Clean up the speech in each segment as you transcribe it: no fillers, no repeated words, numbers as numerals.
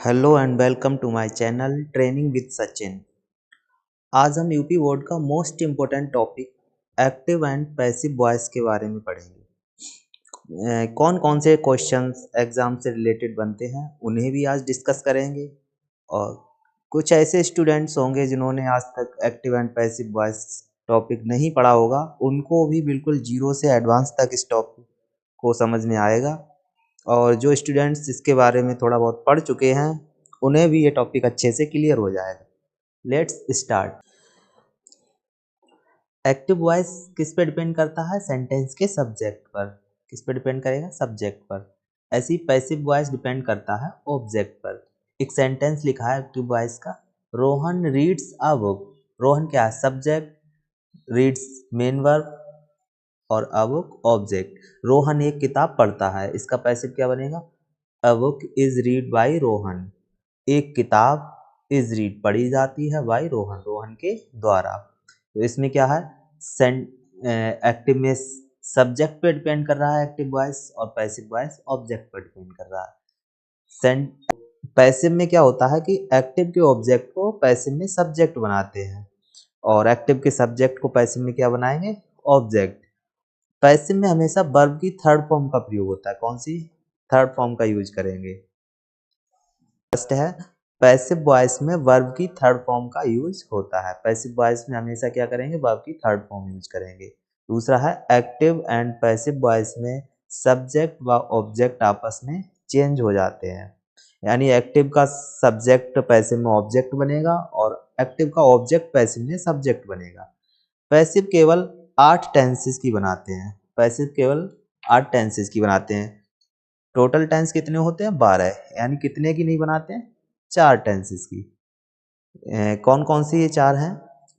Hello and welcome to my channel training with Sachin. आज हम UP board का most important topic active and passive voice के बारे में पढ़ेंगे। कौन कौन से क्वेश्चंस एग्जाम से रिलेटेड बनते हैं उन्हें भी आज डिस्कस करेंगे। और कुछ ऐसे स्टूडेंट्स होंगे जिन्होंने आज तक active and passive voice topic नहीं पढ़ा होगा, उनको भी बिल्कुल जीरो से एडवांस तक इस टॉपिक को समझ में आएगा। और जो स्टूडेंट्स इसके बारे में थोड़ा बहुत पढ़ चुके हैं उन्हें भी ये टॉपिक अच्छे से क्लियर हो जाएगा। Let's start. एक्टिव वॉइस किस पे डिपेंड करता है? सेंटेंस के सब्जेक्ट पर। किस पे डिपेंड करेगा? सब्जेक्ट पर। ऐसी पैसिव वॉइस डिपेंड करता है ऑब्जेक्ट पर। एक सेंटेंस लिखा है एक्टिव वॉइस का, Rohan reads a book. Rohan क्या है? सब्जेक्ट, रीड्स मेन वर्ब और अ बुक ऑब्जेक्ट। रोहन एक किताब पढ़ता है, इसका पैसिव क्या बनेगा? A book is read by Rohan. एक किताब इज रीड पढ़ी जाती है बाय रोहन, रोहन के द्वारा। तो इसमें क्या है? एक्टिव में सब्जेक्ट पे डिपेंड कर रहा है एक्टिव वॉइस, और पैसिव वॉइस ऑब्जेक्ट पर डिपेंड कर रहा है। पैसिव में क्या होता है कि एक्टिव के ऑब्जेक्ट को पैसिव में सब्जेक्ट बनाते हैं, और एक्टिव के सब्जेक्ट को पैसिव में क्या बनाएंगे? ऑब्जेक्ट। पैसिव में हमेशा वर्ब की थर्ड फॉर्म का प्रयोग होता है। कौन सी थर्ड फॉर्म का यूज करेंगे? फर्स्ट है पैसिव वॉइस में वर्ब की थर्ड फॉर्म का यूज होता है। पैसिव वॉइस में हमेशा क्या करेंगे? वर्ब की थर्ड फॉर्म यूज करेंगे। दूसरा है एक्टिव एंड पैसिव वॉइस में सब्जेक्ट व ऑब्जेक्ट आपस में चेंज हो जाते हैं। यानी एक्टिव का सब्जेक्ट पैसिव में ऑब्जेक्ट बनेगा और एक्टिव का ऑब्जेक्ट पैसिव में सब्जेक्ट बनेगा। पैसिव केवल 8 टेंसेस की बनाते हैं। पैसिव केवल 8 टेंसेस की बनाते हैं। टोटल टेंस कितने होते हैं? 12। यानी कितने की नहीं बनाते हैं? 4 टेंसेस की। कौन कौन सी ये 4 हैं?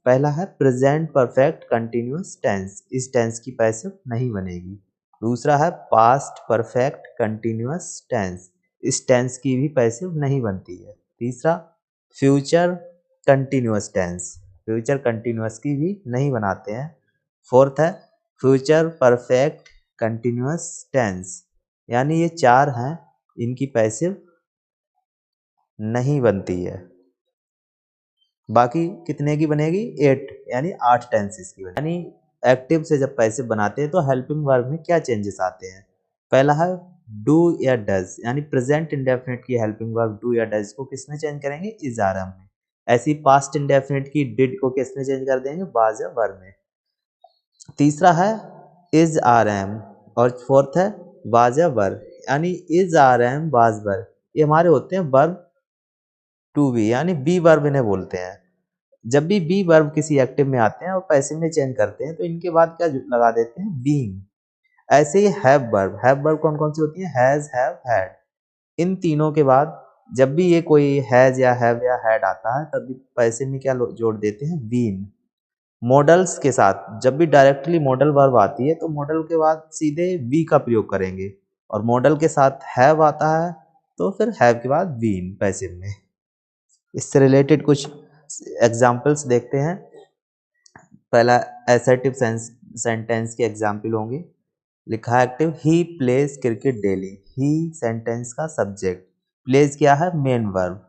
पहला है प्रेजेंट परफेक्ट कंटिन्यूअस टेंस, इस टेंस की पैसिव नहीं बनेगी। दूसरा है पास्ट परफेक्ट कंटिन्यूअस टेंस, इस टेंस की भी पैसिव नहीं बनती है। तीसरा future continuous tense, future continuous की भी नहीं बनाते हैं। फोर्थ है फ्यूचर परफेक्ट कंटिन्यूअस टेंस। यानी ये 4 हैं, इनकी पैसिव नहीं बनती है। बाकी कितने की बनेगी? 8, यानी 8 टेंसेस की बनेगी। यानी एक्टिव से जब पैसिव बनाते हैं तो हेल्पिंग वर्ब में क्या चेंजेस आते हैं? पहला है डू या डज, यानी प्रेजेंट इंडेफिनिट की हेल्पिंग वर्ब डू या डज को किसमें चेंज करेंगे? इज आर एम में। ऐसी पास्ट इंडेफिनिट की डिड को किसमें चेंज कर देंगे? वाज या वर में। तीसरा है इज आर एम, और फोर्थ है वाज या वर। यानी is are am was were ये हमारे होते हैं वर्ब टू बी, यानी बी वर्ब इन्हें बोलते हैं। जब भी बी वर्ब किसी एक्टिव में आते हैं और पैसिव में चेंज करते हैं तो इनके बाद क्या लगा देते हैं? बीइंग। ऐसे he have verb, have verb कौन कौन सी होती है? Has, have, had. इन तीनों के बाद जब भी ये कोई हैज या हैव या हैड आता है तब भी पैसिव में क्या जोड़ देते हैं? बीन। मॉडल्स के साथ जब भी डायरेक्टली मॉडल वर्ब आती है तो मॉडल के बाद सीधे बी का प्रयोग करेंगे, और मॉडल के साथ हैव आता है तो फिर हैव के बाद बीन पैसिव में। इससे रिलेटेड कुछ एग्जाम्पल्स देखते हैं। पहला असर्टिव सेंटेंस के एग्जाम्पल होंगे। लिखा है active he plays cricket daily. He sentence का सब्जेक्ट, प्लेज क्या है? Main verb,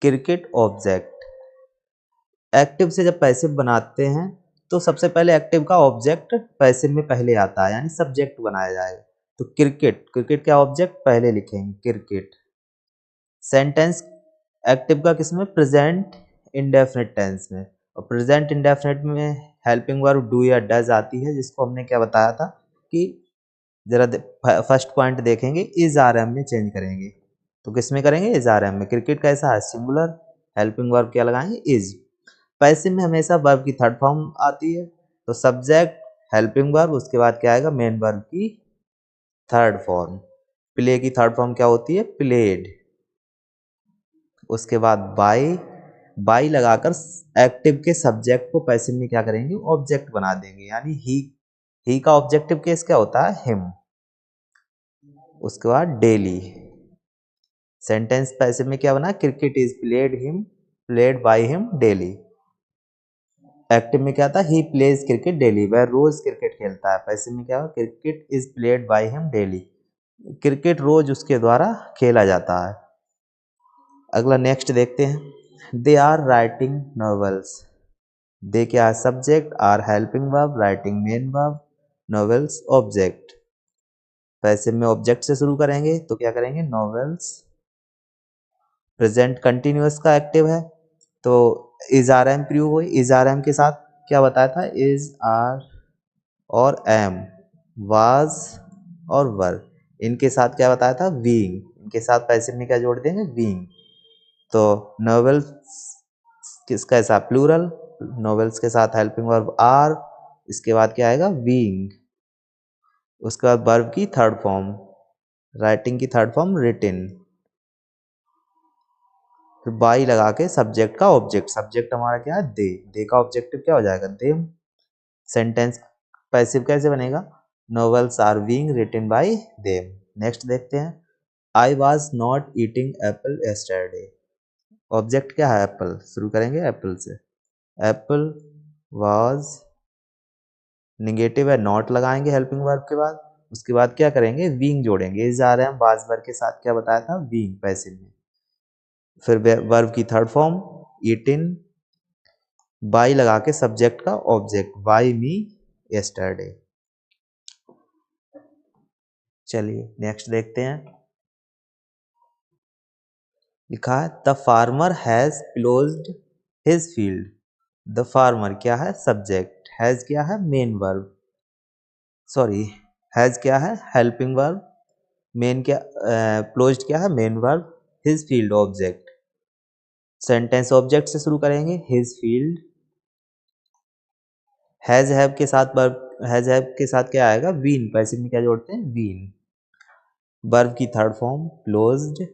cricket object. Active से जब पैसिव बनाते हैं तो सबसे पहले एक्टिव का ऑब्जेक्ट पैसिव में पहले आता है, यानी सब्जेक्ट बनाया जाएगा। तो क्रिकेट, क्रिकेट क्या ऑब्जेक्ट पहले लिखेंगे? क्रिकेट। सेंटेंस एक्टिव का किसमें? प्रेजेंट इंडेफिनिट टेंस में। और प्रेजेंट इंडेफिनिट में हेल्पिंग वर्ब डू या डज आती है, जिसको हमने क्या बताया था कि जरा फर्स्ट पॉइंट देखेंगे, इज आर एम में चेंज करेंगे। तो किस में करेंगे? इज आर एम में। क्रिकेट कैसा है? सिंगुलर, हेल्पिंग वर्ब क्या लगाएंगे? इज। पैसिव में हमेशा वर्ब की थर्ड फॉर्म आती है, तो सब्जेक्ट, हेल्पिंग वर्ब, उसके बाद क्या आएगा? मेन वर्ब की थर्ड फॉर्म। प्ले की थर्ड फॉर्म क्या होती है? प्लेड। उसके बाद बाई, बाई लगाकर एक्टिव के सब्जेक्ट को पैसिव में क्या करेंगे? ऑब्जेक्ट बना देंगे, यानी ही का ऑब्जेक्टिव केस क्या होता है? हिम। उसके बाद डेली। सेंटेंस पैसिव में क्या बना? Cricket is played him, played by him daily. Active में क्या था? ही प्लेज क्रिकेट डेली, वह रोज क्रिकेट खेलता है। पैसिव में क्या हुआ? Cricket is played by him daily, cricket रोज उसके द्वारा खेला जाता है। अगला नेक्स्ट देखते हैं। They are writing novels. They क्या है subject, are helping verb, writing main verb, novels object. Passive में ऑब्जेक्ट से शुरू करेंगे तो क्या करेंगे नॉवेल्स। प्रेजेंट कंटिन्यूअस का एक्टिव है तो इज आर एम प्रयोग हुई। इज आर एम के साथ क्या बताया था, इज आर और एम, वाज और वर, इनके साथ क्या बताया था बीइंग, इनके साथ पैसिव में क्या जोड़ देंगे बीइंग। तो नॉवेल्स किसका ऐसा प्लूरल, नॉवेल्स के साथ हेल्पिंग वर्ब आर, इसके बाद क्या आएगा बीइंग, उसके बाद वर्ब की थर्ड फॉर्म, राइटिंग की थर्ड फॉर्म रिटिन, फिर बाई लगा के सब्जेक्ट का ऑब्जेक्ट, सब्जेक्ट हमारा क्या है दे, दे का ऑब्जेक्टिव क्या हो जाएगा देम। सेंटेंस पैसिव कैसे बनेगा, novels are being written by them. Next देखते हैं। I was not eating apple yesterday. Object क्या है एप्पल, शुरू करेंगे एप्पल से। एप्पल वॉज निगेटिव है, नॉट लगाएंगे हेल्पिंग वर्ब के बाद, उसके बाद क्या करेंगे बीइंग जोड़ेंगे। Is are am was verb के साथ क्या बताया था बीइंग पैसिव में, फिर वर्ब की थर्ड फॉर्म ईटिन, बाई लगा के सब्जेक्ट का ऑब्जेक्ट, बाई मी यस्टरडे। चलिए नेक्स्ट देखते हैं। लिखा है the farmer has closed his field. The farmer क्या है सब्जेक्ट, हैज क्या है मेन वर्ब, सॉरी हैज क्या है हेल्पिंग वर्ब, मेन क्या क्लोज्ड क्या है main verb, his field object. Sentence object से शुरू करेंगे, हिज फील्ड, हैज हैव के साथ वर्ब, हैज हैव के साथ क्या आएगा बीन, पैसिव में क्या जोड़ते हैं बीन, वर्ब की थर्ड फॉर्म क्लोज्ड,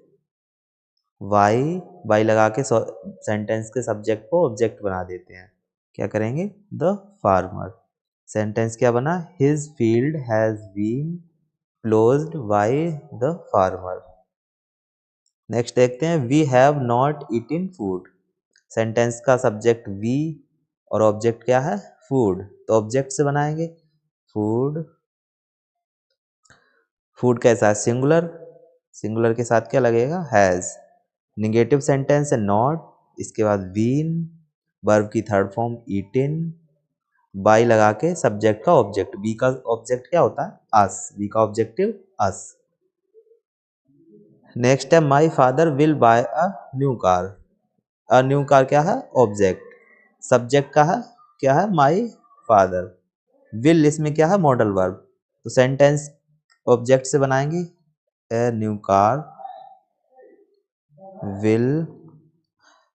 वाई, वाई लगा के सेंटेंस के सब्जेक्ट को ऑब्जेक्ट बना देते हैं, क्या करेंगे द फार्मर। सेंटेंस क्या बना, his field has been closed by the farmer. Next देखते हैं। We have not eaten food. Sentence का सब्जेक्ट वी और ऑब्जेक्ट क्या है फूड, तो ऑब्जेक्ट से बनाएंगे फूड। फूड कैसा है सिंगुलर, सिंगुलर के साथ क्या लगेगा हैज। निगेटिव सेंटेंस है नॉट, इसके बाद बीन, वर्ब की थर्ड फॉर्म ईटिन, बाई लगा के सब्जेक्ट का ऑब्जेक्ट, बी का ऑब्जेक्ट क्या होता है अस, बी का ऑब्जेक्टिव अस। नेक्स्ट है my father will buy a new car. A new car क्या है ऑब्जेक्ट, सब्जेक्ट का है क्या है माई फादर, विल इसमें क्या है मॉडल वर्ब, तो सेंटेंस ऑब्जेक्ट से बनाएंगे a new car will,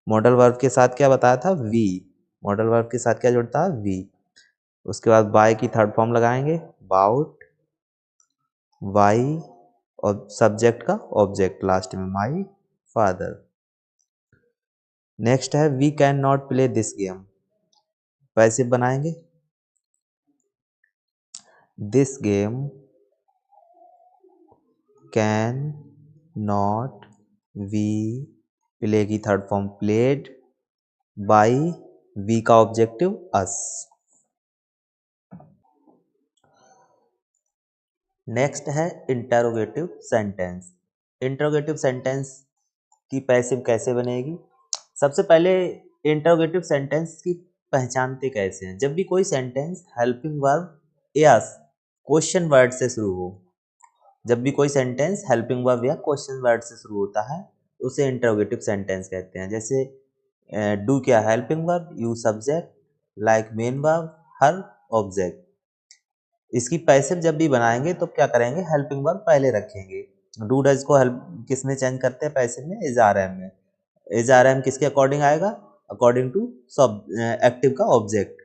modal verb के साथ क्या बताया था वी, मॉडल वर्ब के साथ क्या जुड़ता है वी, उसके बाद बाय की थर्ड फॉर्म लगाएंगे बाउट, वाई और सब्जेक्ट का ऑब्जेक्ट लास्ट में माई फादर। नेक्स्ट है we can not play this game. Passive बनाएंगे this game can not, we play की third form played, by we का ऑब्जेक्टिव अस। नेक्स्ट है interrogative sentence. Interrogative sentence की passive कैसे बनेगी, सबसे पहले इंटरोगेटिव सेंटेंस की पहचानते कैसे हैं, जब भी कोई सेंटेंस हेल्पिंग वर्ब या क्वेश्चन वर्ड से शुरू हो, जब भी कोई सेंटेंस हेल्पिंग वर्ब या क्वेश्चन वर्ड से शुरू होता है उसे इंटरोगेटिव सेंटेंस कहते हैं। जैसे डू क्या helping verb, you subject, like main verb, her object. इसकी पैसिव जब भी बनाएंगे तो क्या करेंगे हेल्पिंग वर्ब पहले रखेंगे। डू डज को हेल्प किस में चेंज करते हैं पैसिव में, इज आर एम में। इज आर एम किसके अकॉर्डिंग आएगा, अकॉर्डिंग टू सब एक्टिव का ऑब्जेक्ट।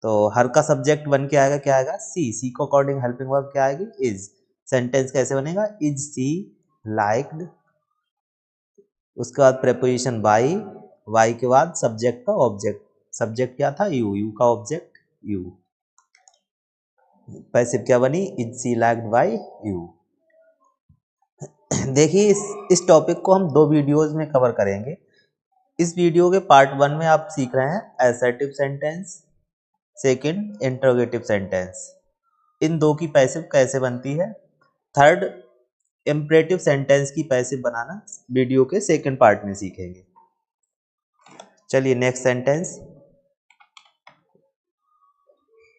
तो हर का सब्जेक्ट बन के आएगा क्या आएगा सी, सी को अकॉर्डिंग हेल्पिंग वर्ब क्या आएगी इज। सेंटेंस कैसे बनेगा इज सी लाइक्ड, उसके बाद प्रेपोजिशन बाई, वाई के बाद सब्जेक्ट का ऑब्जेक्ट, सब्जेक्ट क्या था यू, यू का ऑब्जेक्ट यू, पैसिव क्या बनी is she liked by you. देखिए इस टॉपिक को हम दो वीडियोस में कवर करेंगे। इस वीडियो के पार्ट 1 में आप सीख रहे हैं assertive sentence, second interrogative sentence, इन दो की पैसिव कैसे बनती है। थर्ड इम्परेटिव सेंटेंस की पैसिव बनाना वीडियो के सेकंड पार्ट में सीखेंगे। चलिए next sentence,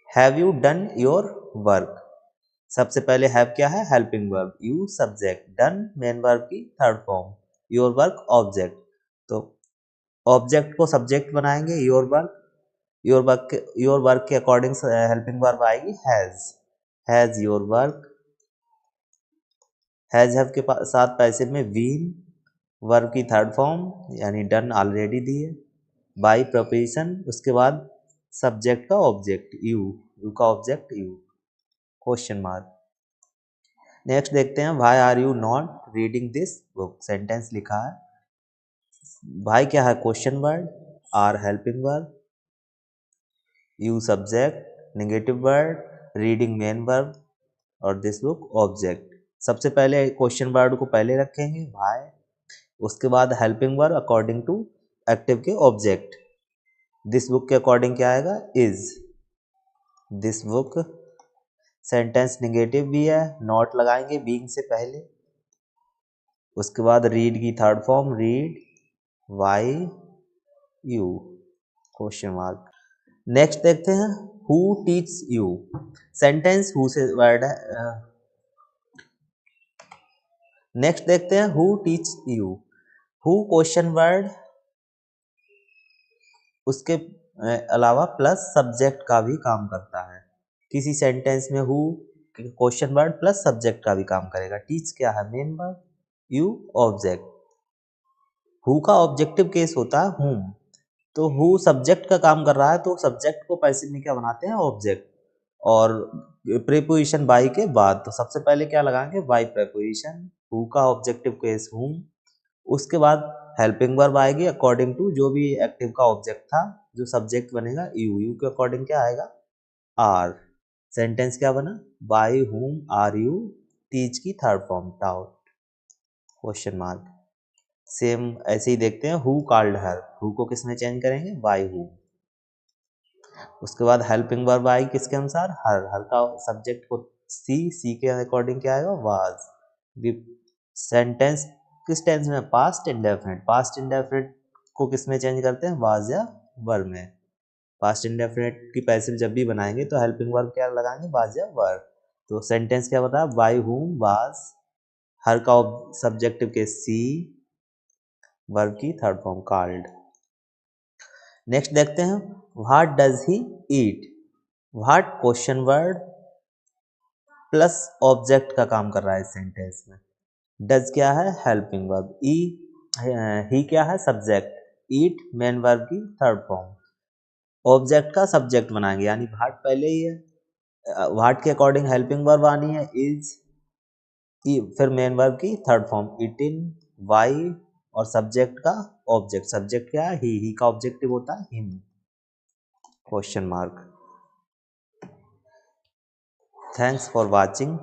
have you done your work. सबसे पहले हैव क्या है, helping verb, you subject, done main verb की third form, your work object. तो ऑब्जेक्ट को सब्जेक्ट बनाएंगे, योर वर्क के अकॉर्डिंग हेल्पिंग वर्ब आएगी हैज योर वर्क। हैव के साथ पैसिव में बीन, वर्ब की थर्ड फॉर्म यानी डन ऑलरेडी दी है, बाई प्रोपोजिशन, उसके बाद सब्जेक्ट का ऑब्जेक्ट यू का object you, question mark. Next देखते हैं, why are you not reading this book. Sentence लिखा है, व्हाई क्या है question word, are helping verb, you subject negative word, reading main verb और दिस बुक ऑब्जेक्ट। सबसे पहले क्वेश्चन वर्ड को पहले रखेंगे व्हाई, उसके बाद helping verb according to active के ऑब्जेक्ट। दिस बुक के अकॉर्डिंग क्या आएगा, is this book. Sentence negative भी है, नॉट लगाएंगे बीइंग से पहले, उसके बाद रीड की third form read, why you, question mark. Next देखते हैं, who teach you. Sentence who से वर्ड है। नेक्स्ट देखते हैं, who teach you. Who question word, उसके अलावा प्लस सब्जेक्ट का भी काम करता है। किसी सेंटेंस में who question word plus subject का भी काम करेगा। टीच क्या है main verb, you object. Who का ऑब्जेक्टिव केस होता है हुम, तो हु सब्जेक्ट का काम कर रहा है तो सब्जेक्ट को पैसिव में क्या बनाते हैं, ऑब्जेक्ट। और प्रीपोजिशन बाई के बाद, तो सबसे पहले क्या लगाएंगे, बाई प्रीपोजिशन, हु का ऑब्जेक्टिव केस हुम, उसके बाद हेल्पिंग वर्ब आएगी अकॉर्डिंग टू जो भी एक्टिव का ऑब्जेक्ट था, जो सब्जेक्ट बनेगा यू के अकॉर्डिंग क्या आएगा, आर। सेंटेंस क्या बना, by whom are you teach की third form taught, question mark. Same ऐसे ही देखते हैं, who called her, who co किस में चेंज करेंगे, बाय हु। उसके बाद हेल्पिंग वर्ब आएगी किसके अनुसार, हर का सब्जेक्ट को सी के अकॉर्डिंग क्या आएगा, वाज। सेंटेंस किस टेंस में, पास्ट इंडेफिनिट, पास्ट इंडेफिनिट को किस में चेंज करते हैं, वाज या वर में। पास्ट इंडेफिनिट की पैसिव जब भी बनाएंगे तो हेल्पिंग वर्ब क्या लगाएंगे, वाज या वर। तो सेंटेंस क्या बताया, बाय हुम वाज, हर का सब्जेक्टिव के सी, वर्ब की थर्ड फॉर्म कॉल्ड। नेक्स्ट देखते हैं, what does he eat. What question word plus object का काम कर रहा है इस सेंटेंस में। डज क्या है, हेल्पिंग वर्ब, ही क्या है, सब्जेक्ट, ईट मेन वर्ब की थर्ड फॉर्म। ऑब्जेक्ट का सब्जेक्ट बनाएंगे, यानी व्हाट पहले ही है, व्हाट के अकॉर्डिंग हेल्पिंग वर्ब आनी है इज, फिर मेन वर्ब की थर्ड फॉर्म इटिन, वाई और सब्जेक्ट का ऑब्जेक्ट। सब्जेक्ट क्या है, ही का ऑब्जेक्टिव होता है him, question mark. Thanks for watching.